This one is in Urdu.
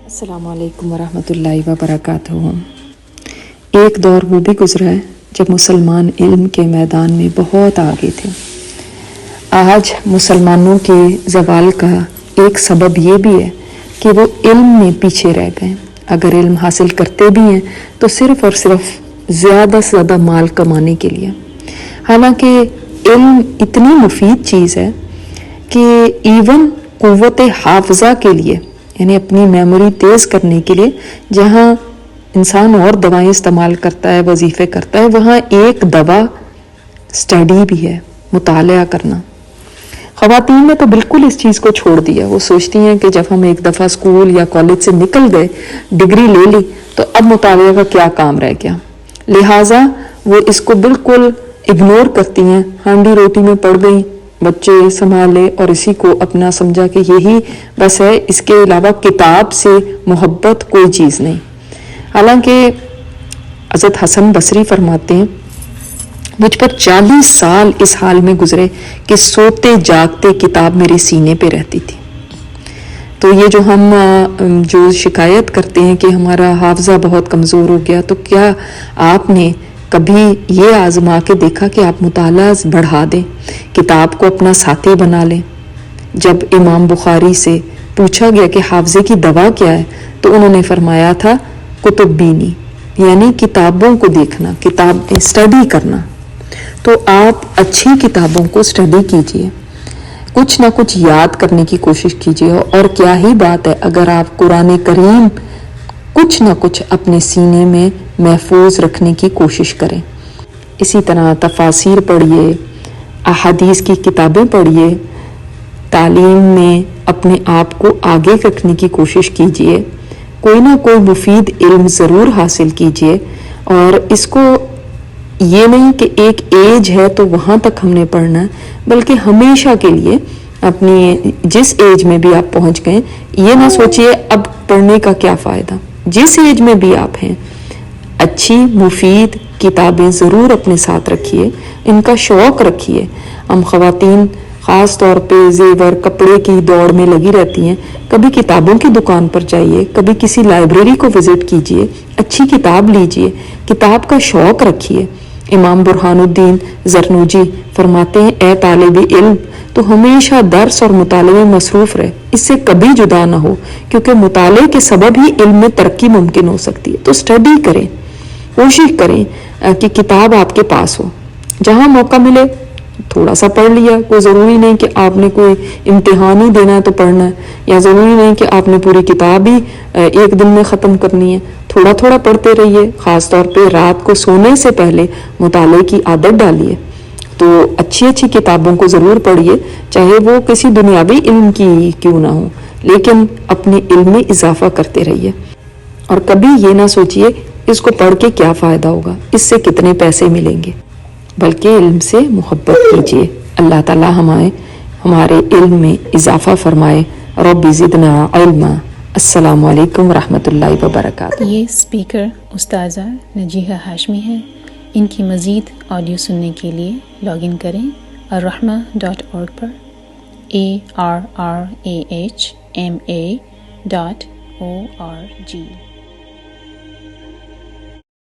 السلام علیکم ورحمۃ اللہ وبرکاتہ۔ ایک دور وہ بھی گزرا ہے جب مسلمان علم کے میدان میں بہت آگے تھے۔ آج مسلمانوں کے زوال کا ایک سبب یہ بھی ہے کہ وہ علم میں پیچھے رہ گئے۔ اگر علم حاصل کرتے بھی ہیں تو صرف اور صرف زیادہ سے زیادہ مال کمانے کے لیے، حالانکہ علم اتنی مفید چیز ہے کہ ایون قوت حافظہ کے لیے، یعنی اپنی میموری تیز کرنے کے لیے، جہاں انسان اور دوائیں استعمال کرتا ہے، وظیفے کرتا ہے، وہاں ایک دوا اسٹڈی بھی ہے، مطالعہ کرنا۔ خواتین نے تو بالکل اس چیز کو چھوڑ دیا۔ وہ سوچتی ہیں کہ جب ہم ایک دفعہ اسکول یا کالج سے نکل گئے، ڈگری لے لی، تو اب مطالعہ کا کیا کام رہ گیا، لہٰذا وہ اس کو بالکل اگنور کرتی ہیں۔ ہانڈی روٹی میں پڑ گئی، بچے سنبھالے اور اسی کو اپنا سمجھا کہ یہی بس ہے، اس کے علاوہ کتاب سے محبت کوئی چیز نہیں۔ حالانکہ حضرت حسن بصری فرماتے ہیں، مجھ پر 40 سال اس حال میں گزرے کہ سوتے جاگتے کتاب میرے سینے پہ رہتی تھی۔ تو یہ جو ہم شکایت کرتے ہیں کہ ہمارا حافظہ بہت کمزور ہو گیا، تو کیا آپ نے کبھی یہ آزما کے دیکھا کہ آپ مطالعہ بڑھا دیں، کتاب کو اپنا ساتھی بنا لیں؟ جب امام بخاری سے پوچھا گیا کہ حافظے کی دوا کیا ہے، تو انہوں نے فرمایا تھا کتب بینی، یعنی کتابوں کو دیکھنا، کتاب اسٹڈی کرنا۔ تو آپ اچھی کتابوں کو اسٹڈی کیجئے، کچھ نہ کچھ یاد کرنے کی کوشش کیجئے، اور کیا ہی بات ہے اگر آپ قرآن کریم کچھ نہ کچھ اپنے سینے میں محفوظ رکھنے کی کوشش کریں۔ اسی طرح تفاسیر پڑھیے، احادیث کی کتابیں پڑھیے، تعلیم میں اپنے آپ کو آگے رکھنے کی کوشش کیجئے، کوئی نہ کوئی مفید علم ضرور حاصل کیجئے۔ اور اس کو یہ نہیں کہ ایک ایج ہے تو وہاں تک ہم نے پڑھنا ہے، بلکہ ہمیشہ کے لیے اپنی جس ایج میں بھی آپ پہنچ گئے، یہ نہ سوچئے اب پڑھنے کا کیا فائدہ۔ جس ایج میں بھی آپ ہیں، اچھی مفید کتابیں ضرور اپنے ساتھ رکھیے، ان کا شوق رکھیے۔ ہم خواتین خاص طور پہ زیور کپڑے کی دوڑ میں لگی رہتی ہیں، کبھی کتابوں کی دکان پر جائیے، کبھی کسی لائبریری کو وزٹ کیجیے، اچھی کتاب لیجیے، کتاب کا شوق رکھیے۔ امام برہان الدین زرنوجی فرماتے ہیں، اے طالب علم، تو ہمیشہ درس اور مطالعے میں مصروف رہے، اس سے کبھی جدا نہ ہو، کیونکہ مطالعے کے سبب ہی علم میں ترقی ممکن ہو سکتی ہے۔ تو اسٹڈی کریں، کوشش کریں کہ کتاب آپ کے پاس ہو، جہاں موقع ملے تھوڑا سا پڑھ لیا۔ کوئی ضروری نہیں کہ آپ نے کوئی امتحان ہی دینا ہے تو پڑھنا ہے، یا ضروری نہیں کہ آپ نے پوری کتاب ہی ایک دن میں ختم کرنی ہے۔ تھوڑا تھوڑا پڑھتے رہیے، خاص طور پہ رات کو سونے سے پہلے مطالعے کی عادت ڈالیے۔ تو اچھی اچھی کتابوں کو ضرور پڑھیے، چاہے وہ کسی دنیاوی علم کی کیوں نہ ہو، لیکن اپنے علم میں اضافہ کرتے رہیے۔ اور کبھی یہ نہ سوچئے اس کو پڑھ کے کیا فائدہ ہوگا، اس سے کتنے پیسے ملیں گے، بلکہ علم سے محبت کیجیے۔ اللہ تعالی ہمارے علم میں اضافہ فرمائے۔ رب زدنا علما۔ السلام علیکم ورحمۃ اللہ وبرکاتہ۔ یہ اسپیکر استاذہ نجیحہ ہاشمی ہے۔ ان کی مزید آڈیو سننے کے لیے لاگ ان کریں الرحمہ.org پر، ARRAHMA.org۔